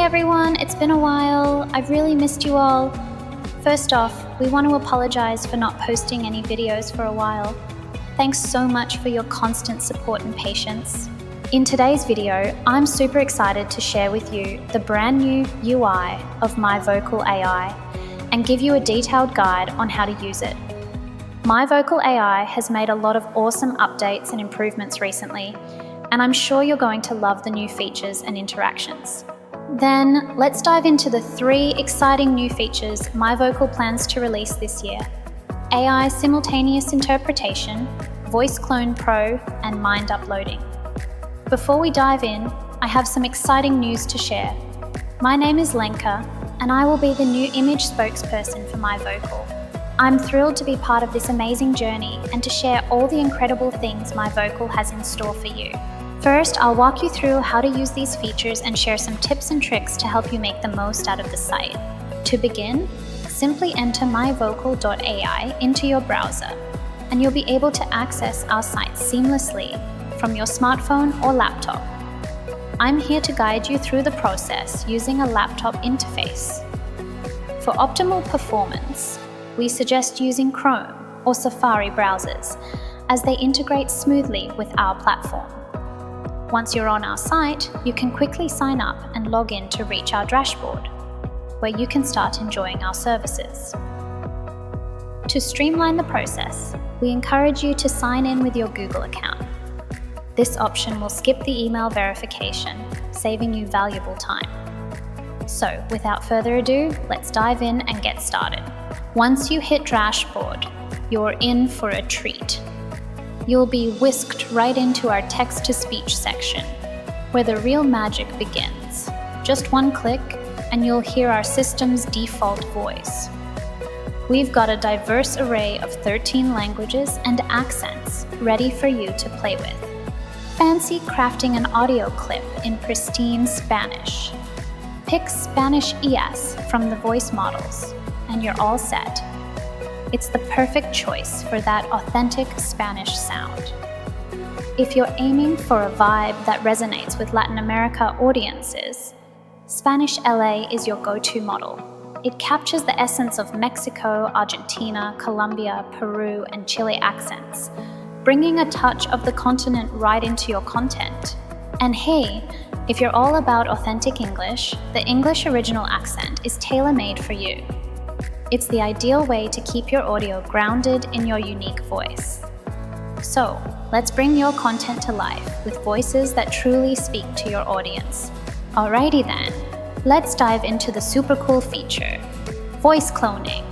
everyone, it's been a while. I've really missed you all. First off, we want to apologize for not posting any videos for a while. Thanks so much for your constant support and patience. In today's video, I'm super excited to share with you the brand new UI of MyVocal AI and give you a detailed guide on how to use it. MyVocal AI has made a lot of awesome updates and improvements recently, and I'm sure you're going to love the new features and interactions. Then, let's dive into the 3 exciting new features MyVocal plans to release this year: AI Simultaneous Interpretation, Voice Clone Pro, and Mind Uploading. Before we dive in, I have some exciting news to share. My name is Lenka, and I will be the new image spokesperson for MyVocal. I'm thrilled to be part of this amazing journey and to share all the incredible things MyVocal has in store for you. First, I'll walk you through how to use these features and share some tips and tricks to help you make the most out of the site. To begin, simply enter myvocal.ai into your browser, and you'll be able to access our site seamlessly from your smartphone or laptop. I'm here to guide you through the process using a laptop interface. For optimal performance, we suggest using Chrome or Safari browsers, as they integrate smoothly with our platform. Once you're on our site, you can quickly sign up and log in to reach our dashboard, where you can start enjoying our services. To streamline the process, we encourage you to sign in with your Google account. This option will skip the email verification, saving you valuable time. So, without further ado, let's dive in and get started. Once you hit dashboard, you're in for a treat. You'll be whisked right into our text-to-speech section, where the real magic begins. Just one click, and you'll hear our system's default voice. We've got a diverse array of 13 languages and accents ready for you to play with. Fancy crafting an audio clip in pristine Spanish? Pick Spanish ES from the voice models, and you're all set. It's the perfect choice for that authentic Spanish sound. If you're aiming for a vibe that resonates with Latin America audiences, Spanish LA is your go-to model. It captures the essence of Mexico, Argentina, Colombia, Peru, and Chile accents, bringing a touch of the continent right into your content. And hey, if you're all about authentic English, the English original accent is tailor-made for you. It's the ideal way to keep your audio grounded in your unique voice. So, let's bring your content to life with voices that truly speak to your audience. Alrighty then, let's dive into the super cool feature, voice cloning.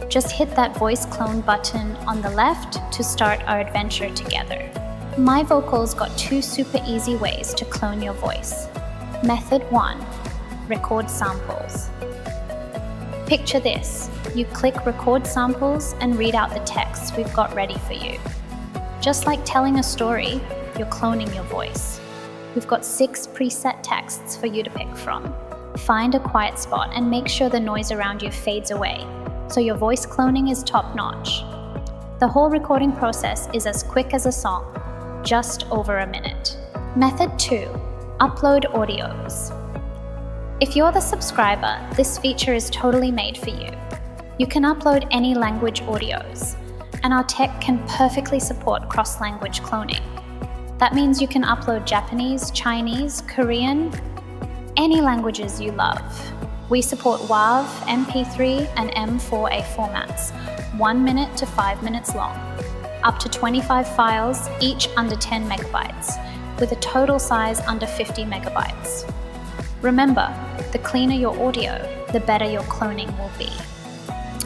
Just hit that voice clone button on the left to start our adventure together. MyVocal's got 2 super easy ways to clone your voice. Method 1, record samples. Picture this, you click record samples and read out the text we've got ready for you. Just like telling a story, you're cloning your voice. We've got 6 preset texts for you to pick from. Find a quiet spot and make sure the noise around you fades away, so your voice cloning is top-notch. The whole recording process is as quick as a song, just over a minute. Method 2, upload audios. If you're the subscriber, this feature is totally made for you. You can upload any language audios, and our tech can perfectly support cross-language cloning. That means you can upload Japanese, Chinese, Korean, any languages you love. We support WAV, MP3, and M4A formats, 1 minute to 5 minutes long, up to 25 files, each under 10 megabytes, with a total size under 50 megabytes. Remember, the cleaner your audio, the better your cloning will be.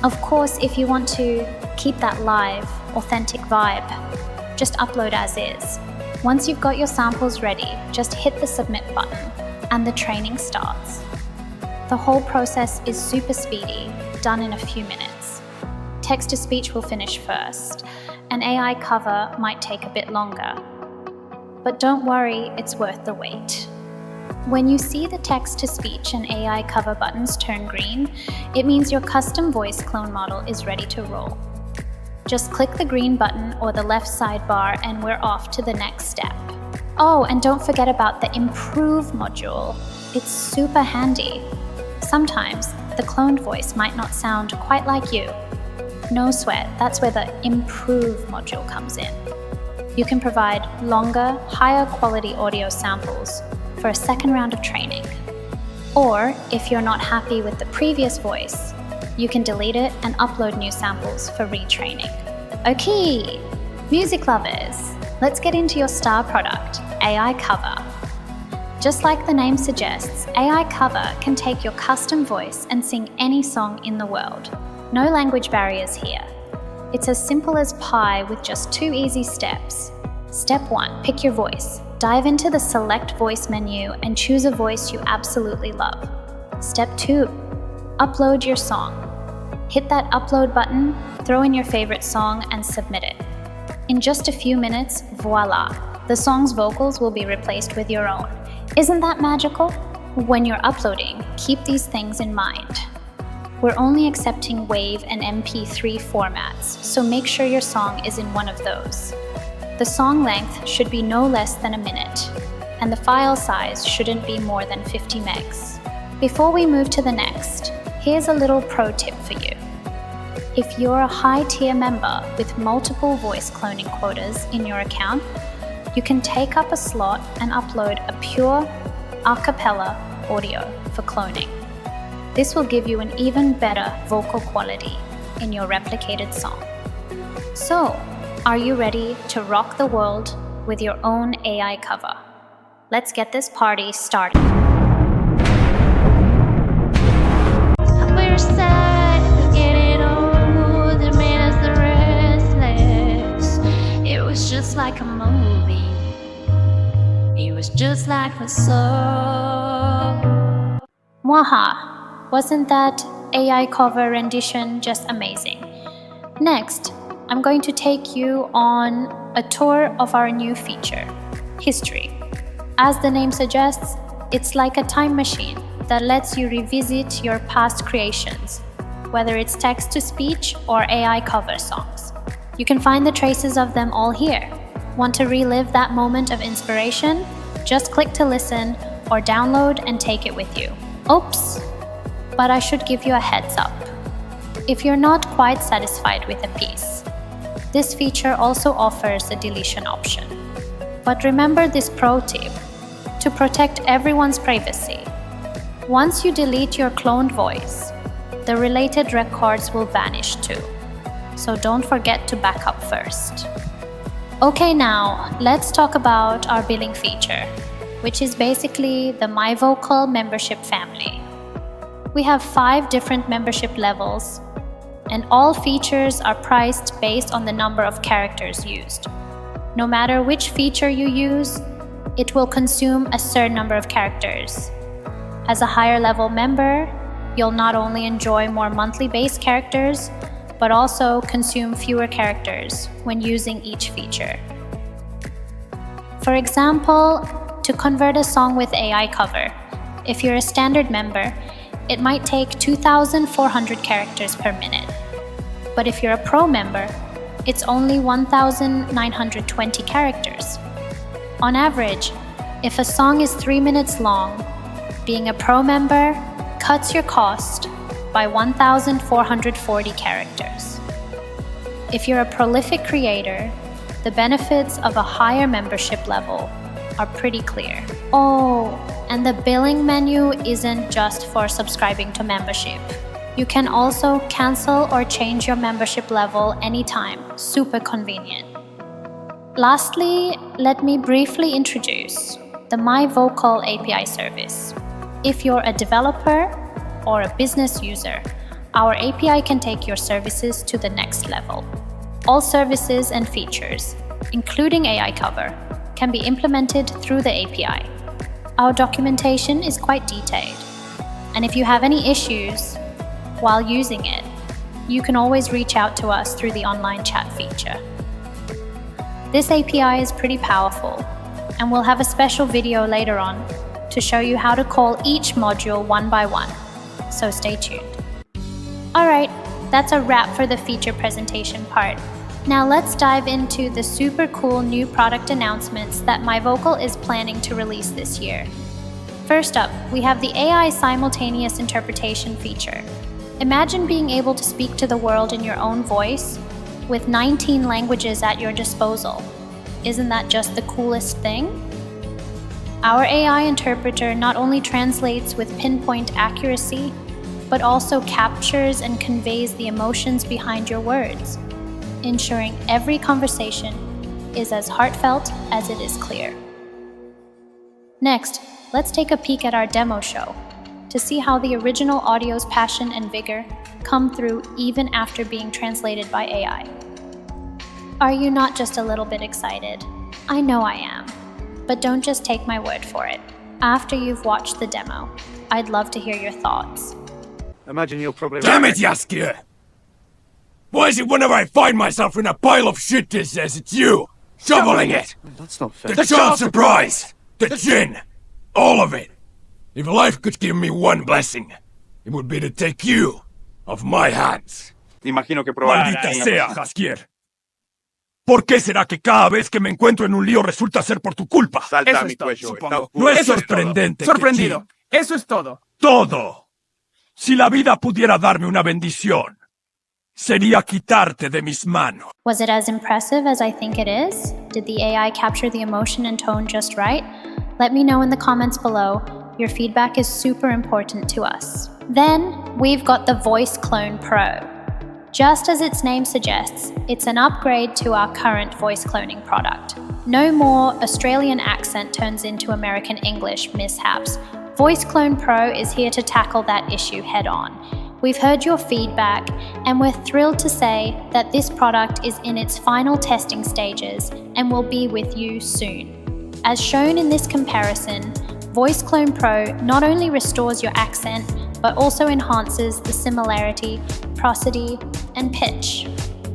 Of course, if you want to keep that live, authentic vibe, just upload as is. Once you've got your samples ready, just hit the submit button, and the training starts. The whole process is super speedy, done in a few minutes. Text-to-speech will finish first. An AI cover might take a bit longer. But don't worry, it's worth the wait. When you see the text-to-speech and AI cover buttons turn green, it means your custom voice clone model is ready to roll. Just click the green button or the left sidebar and we're off to the next step. Oh, and don't forget about the Improve module. It's super handy. Sometimes the cloned voice might not sound quite like you. No sweat, that's where the Improve module comes in. You can provide longer, higher quality audio samples for a second round of training. Or, if you're not happy with the previous voice, you can delete it and upload new samples for retraining. Okay, music lovers, let's get into your star product, AI Cover. Just like the name suggests, AI Cover can take your custom voice and sing any song in the world. No language barriers here. It's as simple as pie with just 2 easy steps. Step 1, pick your voice. Dive into the Select Voice menu and choose a voice you absolutely love. Step 2, upload your song. Hit that upload button, throw in your favorite song, and submit it. In just a few minutes, voila, the song's vocals will be replaced with your own. Isn't that magical? When you're uploading, keep these things in mind. We're only accepting WAV and MP3 formats, so make sure your song is in one of those. The song length should be no less than a minute, and the file size shouldn't be more than 50 megs. Before we move to the next, here's a little pro tip for you. If you're a high-tier member with multiple voice cloning quotas in your account, you can take up a slot and upload a pure a cappella audio for cloning. This will give you an even better vocal quality in your replicated song. So, are you ready to rock the world with your own AI cover? Let's get this party started. We're sad, getting old, it made us restless. It was just like a movie. It was just like a song. Waha! Wasn't that AI cover rendition just amazing? Next, I'm going to take you on a tour of our new feature, History. As the name suggests, it's like a time machine that lets you revisit your past creations, whether it's text-to-speech or AI cover songs. You can find the traces of them all here. Want to relive that moment of inspiration? Just click to listen or download and take it with you. Oops! But I should give you a heads up. If you're not quite satisfied with a piece, this feature also offers a deletion option. But remember this pro tip to protect everyone's privacy. Once you delete your cloned voice, the related records will vanish too. So don't forget to back up first. Okay, now let's talk about our billing feature, which is basically the MyVocal membership family. We have 5 different membership levels, and all features are priced based on the number of characters used. No matter which feature you use, it will consume a certain number of characters. As a higher level member, you'll not only enjoy more monthly base characters, but also consume fewer characters when using each feature. For example, to convert a song with AI cover, if you're a standard member, it might take 2,400 characters per minute. But if you're a pro member, it's only 1,920 characters. On average, if a song is 3 minutes long, being a pro member cuts your cost by 1,440 characters. If you're a prolific creator, the benefits of a higher membership level are pretty clear. Oh, and the billing menu isn't just for subscribing to membership. You can also cancel or change your membership level anytime. Super convenient. Lastly, let me briefly introduce the MyVocal API service. If you're a developer or a business user, our API can take your services to the next level. All services and features, including AI cover, can be implemented through the API. Our documentation is quite detailed, and if you have any issues while using it, you can always reach out to us through the online chat feature. This API is pretty powerful, and we'll have a special video later on to show you how to call each module one by one, so stay tuned. Alright, that's a wrap for the feature presentation part. Now let's dive into the super cool new product announcements that MyVocal is planning to release this year. First up, we have the AI Simultaneous Interpretation feature. Imagine being able to speak to the world in your own voice with 19 languages at your disposal. Isn't that just the coolest thing? Our AI interpreter not only translates with pinpoint accuracy, but also captures and conveys the emotions behind your words, ensuring every conversation is as heartfelt as it is clear. Next, let's take a peek at our demo show to see how the original audio's passion and vigor come through even after being translated by AI. Are you not just a little bit excited? I know I am, but don't just take my word for it. After you've watched the demo, I'd love to hear your thoughts. Imagine you'll probably... Damn it, Jaskier! Why is it whenever I find myself in a pile of shit this says it's you? Shoveling it! That's not fair. The child surprise! The gin! All of it! If life could give me one blessing, it would be to take you off my hands. Imagino que Maldita probablemente... sea, Jaskier. ¿Por qué será que cada vez que me encuentro en un lío resulta ser por tu culpa? Salta Eso a mi es todo, cuello. supongo. No es Eso es sorprendente. todo. que Sorprendido. sí. Eso es todo. Todo. Si la vida pudiera darme una bendición, sería quitarte de mis manos. Was it as impressive as I think it is? Did the AI capture the emotion and tone just right? Let me know in the comments below. Your feedback is super important to us. Then, we've got the Voice Clone Pro. Just as its name suggests, it's an upgrade to our current voice cloning product. No more Australian accent turns into American English mishaps. Voice Clone Pro is here to tackle that issue head on. We've heard your feedback, and we're thrilled to say that this product is in its final testing stages and will be with you soon. As shown in this comparison, Voice Clone Pro not only restores your accent, but also enhances the similarity, prosody, and pitch.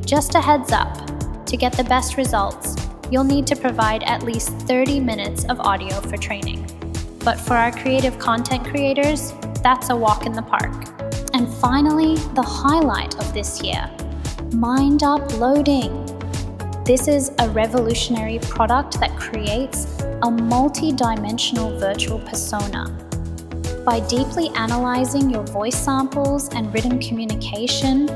Just a heads up, to get the best results, you'll need to provide at least 30 minutes of audio for training. But for our creative content creators, that's a walk in the park. And finally, the highlight of this year, Mind Uploading. This is a revolutionary product that creates a multi-dimensional virtual persona. By deeply analyzing your voice samples and written communication,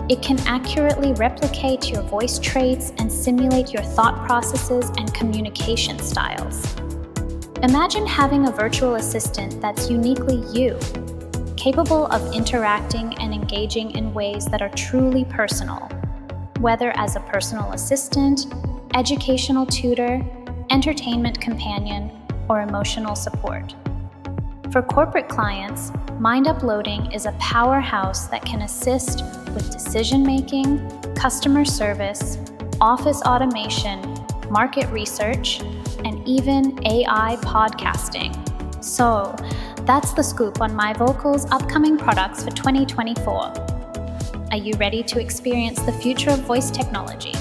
it can accurately replicate your voice traits and simulate your thought processes and communication styles. Imagine having a virtual assistant that's uniquely you, capable of interacting and engaging in ways that are truly personal, whether as a personal assistant, educational tutor, entertainment companion, or emotional support. For corporate clients, Mind Uploading is a powerhouse that can assist with decision-making, customer service, office automation, market research, and even AI podcasting. So, that's the scoop on MyVocal's upcoming products for 2024. Are you ready to experience the future of voice technology?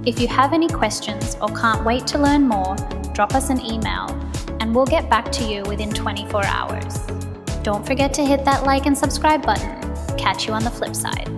If you have any questions or can't wait to learn more, drop us an email and we'll get back to you within 24 hours. Don't forget to hit that like and subscribe button. Catch you on the flip side.